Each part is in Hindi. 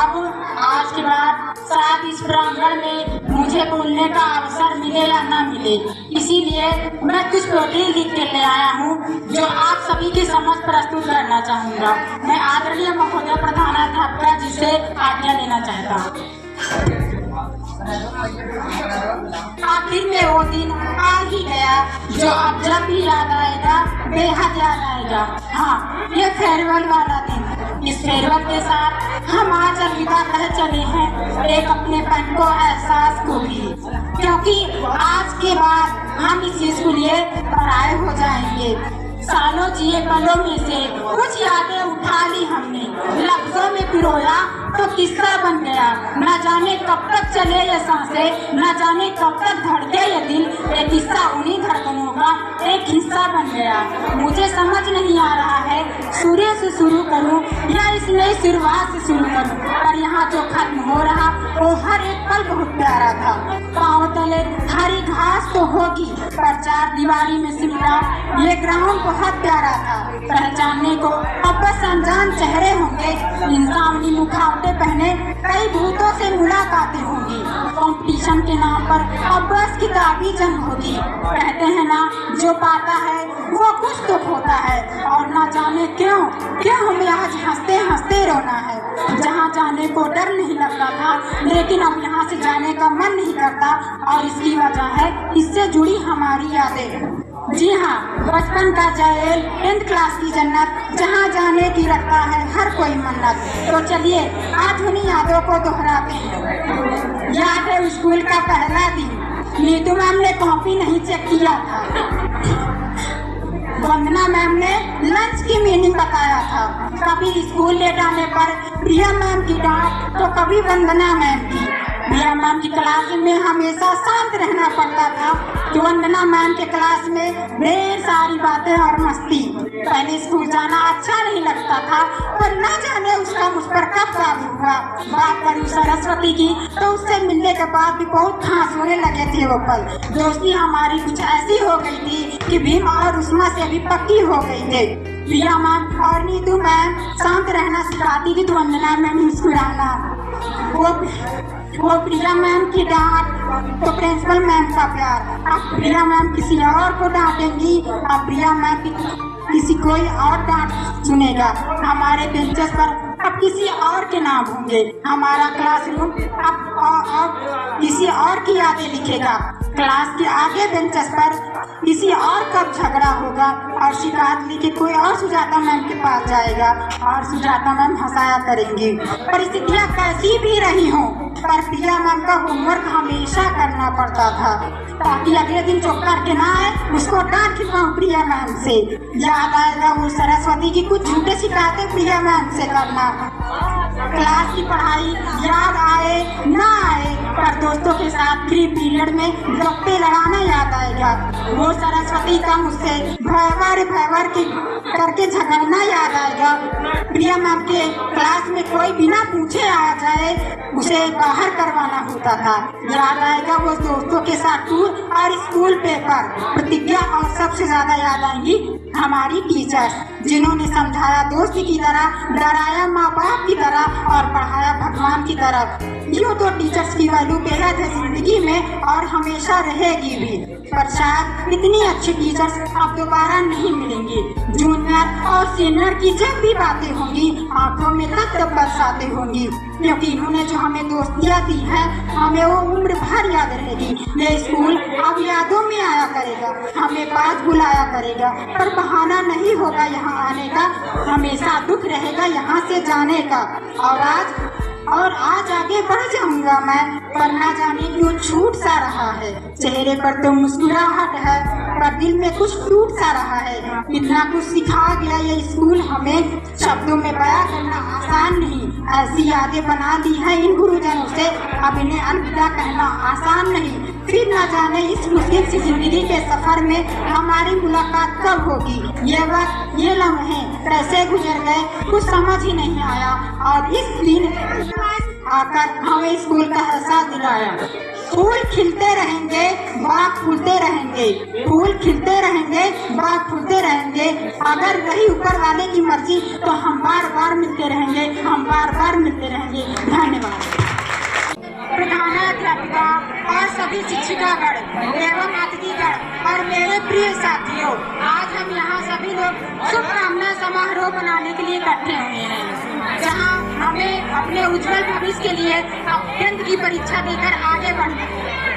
अब आज के बाद शायद इस प्रांगण में मुझे बोलने का अवसर मिले या न मिले, इसीलिए मैं कुछ प्रोटीन लिख के ले आया हूँ जो आप सभी की समझ प्रस्तुत करना चाहूँगा। मैं आदरणीय महोदय प्रधानाध्यापिका जी से आज्ञा लेना चाहता हूँ। आखिर में वो दिन आ ही गया जो अब जब भी याद आएगा बेहद याद आएगा। हाँ, ये फेयरवेल वाला दिन। इस फेयरवेल के साथ हम आज अलविदा कह चले हैं एक अपनेपन को, एहसास को भी, क्योंकि आज के बाद हम इस स्कूल लिए पराए हो जाएंगे। सालों जिए पलों में से कुछ यादें उठा ली हमने, लफ्जों में पिरोया तो किस्सा बन गया। न जाने कब तक चले ये सांसें, न जाने कब तक धड़के ये दिल, ये किस्सा उन्हीं धड़कनों का एक हिस्सा बन गया। मुझे समझ नहीं आ रहा है सूर्य से शुरू करूं या इस नई शुरुआत से शुरू करूं, पर यहाँ जो खत्म हो रहा वो हर एक पल बहुत प्यारा था। पाँव तले हरी घास तो होगी, पर चार दीवारी में सिमटा ये ग्राउंड बहुत प्यारा था। पहचानने को अब बस अनजान चेहरे होंगे, इंसानी मुखावटे पहने कई भूतों से मुलाकातें होंगी। कंपटीशन के नाम पर अब बस किताबी जंग होगी। कहते हैं ना, जो पाता है वो कुछ तो खोता है, और ना जाने क्यों हमें आज हंसते हंसते रोना है। जहाँ जाने को डर नहीं लगता था, लेकिन अब यहाँ से जाने का मन नहीं करता, और इसकी वजह है इससे जुड़ी हमारी यादें। जी हाँ, बचपन का जेल, 10th क्लास की जन्नत, जहाँ जाने की रखता है हर कोई मन्नत। तो चलिए आज उन्हीं यादों को दोहराते हैं। याद है स्कूल का पहला दिन, नीतू मैम ने कॉपी नहीं चेक किया था, वंदना मैम ने लंच की मीनिंग बताया था। कभी स्कूल लेट आने पर प्रिया मैम की डांट तो कभी वंदना मैम की। प्रिया मैम की क्लास में हमेशा शांत रहना पड़ता था कि वंदना मैम के क्लास में ढेर सारी बातें और मस्ती। पहले स्कूल जाना अच्छा नहीं लगता था, पर ना जाने उसका मुझ पर कब काबू हुआ। बात करूं सरस्वती की तो उससे मिलने के बाद भी बहुत खास होने लगे थे वो पल। दोस्ती हमारी कुछ ऐसी हो गई थी कि भीम और उस्मा से भी पक्की हो गई थी। प्रिया मैम और नीतू मैम शांत रहना सिखाती थी, तो वंदना मैम मुस्कुराना। वो प्रिया मैम की डांट तो प्रिंसिपल मैम का प्यार। अब प्रिया मैम किसी और को डांटेंगी, अब प्रिया मैम किसी कोई और डांट सुनेगा। हमारे बेंचेस पर अब किसी और के नाम होंगे, हमारा क्लासरूम अब किसी और की यादें लिखेगा। क्लास के आगे बेंचेस पर किसी और का झगड़ा होगा, और शिकायत लेके कोई और सुजाता मैम के पास जाएगा, और सुजाता मैम हंसाया करेंगी। परिस्थितियाँ कैसी भी रही हों, पर प्रिया मैम का होमवर्क हमेशा करना पड़ता था, ताकि अगले दिन जो करके ना आए उसको डांट खिलवाऊं प्रिया मैम से। याद आएगा वो सरस्वती की कुछ झूठे शिकायतें प्रिया मैम से करना। क्लास की पढ़ाई याद आए ना आए, पर दोस्तों के साथ फ्री पीरियड में गप्पे लड़ाना याद आएगा। वो सरस्वती का मुझसे भयवर करके झगड़ना याद आएगा। प्रिया मैम के क्लास में कोई बिना पूछे आ जाए उसे बाहर करवाना होता था। याद आएगा वो दोस्तों के साथ टूर और स्कूल पेपर प्रतिज्ञा, और सबसे ज्यादा याद आएंगी हमारी टीचर्स, जिन्होंने समझाया दोस्त की तरह, डराया माँ बाप की तरह, और पढ़ाया भगवान की तरह। यूँ तो टीचर्स की वैल्यू बेहद है जिंदगी में, और हमेशा रहेगी भी, पर शायद इतनी अच्छी टीचर्स अब दोबारा नहीं मिलेंगी। जूनियर और सीनियर की जब भी बातें होंगी आंखों में तब बरसाते होंगी, क्योंकि इन्होंने जो हमें दोस्तियाँ दी है हमें वो उम्र भर याद रहेगी। ये स्कूल अब यादों में आया करेगा, हमें बात बुलाया करेगा, पर बहाना नहीं होगा यहाँ आने का, हमेशा दुख रहेगा यहाँ से जाने का। और आज आगे बढ़ जाऊंगा मैं, पर ना जाने क्यों छूट सा रहा है। चेहरे पर तो मुस्कुराहट है, पर दिल में कुछ टूट सा रहा है। इतना कुछ सिखा गया ये स्कूल हमें, शब्दों में बयां करना आसान नहीं। ऐसी यादें बना दी है इन गुरुजनों से, अब इन्हें अलविदा कहना आसान नहीं। फिर न जाने इस मुश्किल सी जिंदगी के सफर में हमारी मुलाकात कब होगी। ये वक्त, ये लम्हे कैसे गुजर गए कुछ समझ ही नहीं आया, और इस दिन आकर हमें स्कूल का एहसास दिलाया। फूल खिलते रहेंगे, बाग फूलते रहेंगे, फूल खिलते रहेंगे, बाग फूलते रहेंगे। अगर रही ऊपर वाले की मर्जी तो हम बार बार मिलते रहेंगे, हम बार बार मिलते रहेंगे। एवं अतिथिगण और मेरे प्रिय साथियों, आज हम यहाँ सभी लोग शुभकामना समारोह मनाने के लिए इकट्ठे हुए हैं, जहाँ हमें अपने उज्जवल भविष्य के लिए अत्यंत की परीक्षा देकर आगे बढ़ना है।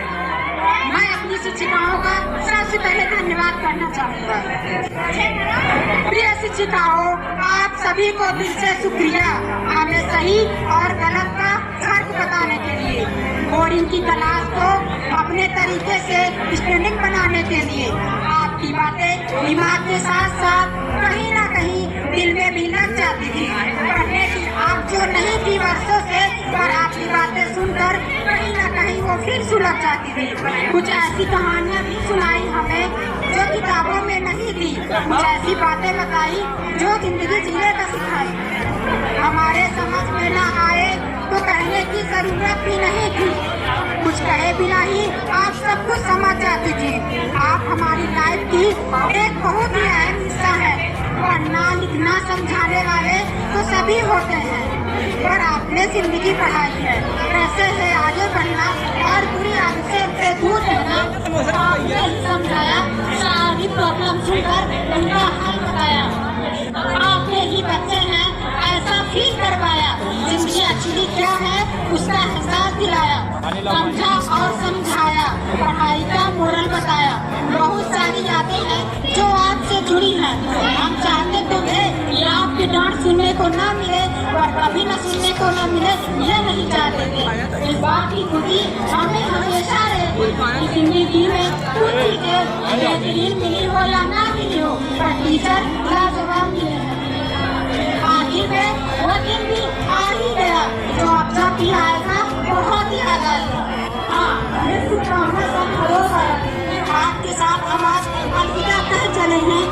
मैं अपनी शिक्षिकाओं का सबसे पहले धन्यवाद करना चाहूँगा। प्रिय शिक्षिकाओं, आप सभी को दिल से शुक्रिया हमें सही और गलत का फर्क बताने के लिए, बोर्डिंग की क्लास को अपने तरीके से स्टैंडिंग बनाने के लिए। आपकी बातें दिमाग के साथ साथ कहीं ना कहीं दिल में भी लग जाती थी। पढ़ने की आप जो नहीं थी वर्षों से, पर आपकी बातें सुनकर कहीं ना कहीं वो फिर सुलझ जाती थी। कुछ ऐसी कहानियाँ भी सुनाई हमें जो किताबों में नहीं थी, कुछ ऐसी बातें बताई जो जिंदगी जीने का सिखाई। हमारे समझ में न आए तो कहने की जरूरत भी नहीं थी, कुछ कहे बिना ही आप सब कुछ समझ जाती थी। आप हमारी लाइफ की एक बहुत ही अहम हिस्सा है। पढ़ना लिखना समझाने वाले तो सभी होते हैं, पर आपने जिंदगी पढ़ाई है कैसे है आगे बढ़ना और बुरी आदतों से दूर रहना। आपने ही समझाया, सारी प्रॉब्लम सुनकर उनका हल बताया। आपने ही बच्चे हैं ऐसा फील करवाया, जिंदगी एक्चुअली क्या है उसका एहसास दिलाया, समझा और समझाया, पढ़ाई का मोरल बताया। बहुत सारी यादें हैं जो आपसे जुड़ी हैं। हम चाहते तो थे कि आपकी डांट सुनने को न मिले और कभी न सुनने को न मिले, ये नहीं चाहते थे। इस बात की खुशी हमें हमेशा रहेगी। जिंदगी में कुछ चीजें बेहतरीन मिली हो या ना मिली हो, पर टीचर लाजवाब मिले हैं। आखिर में वो दिन भी आ ही गया जो अब जब भी आएगा बहुत ही याद आएगा। हाँ, ये शुभकामना समारोह है। आपके साथ हम आज अलविदा कह चले हैं।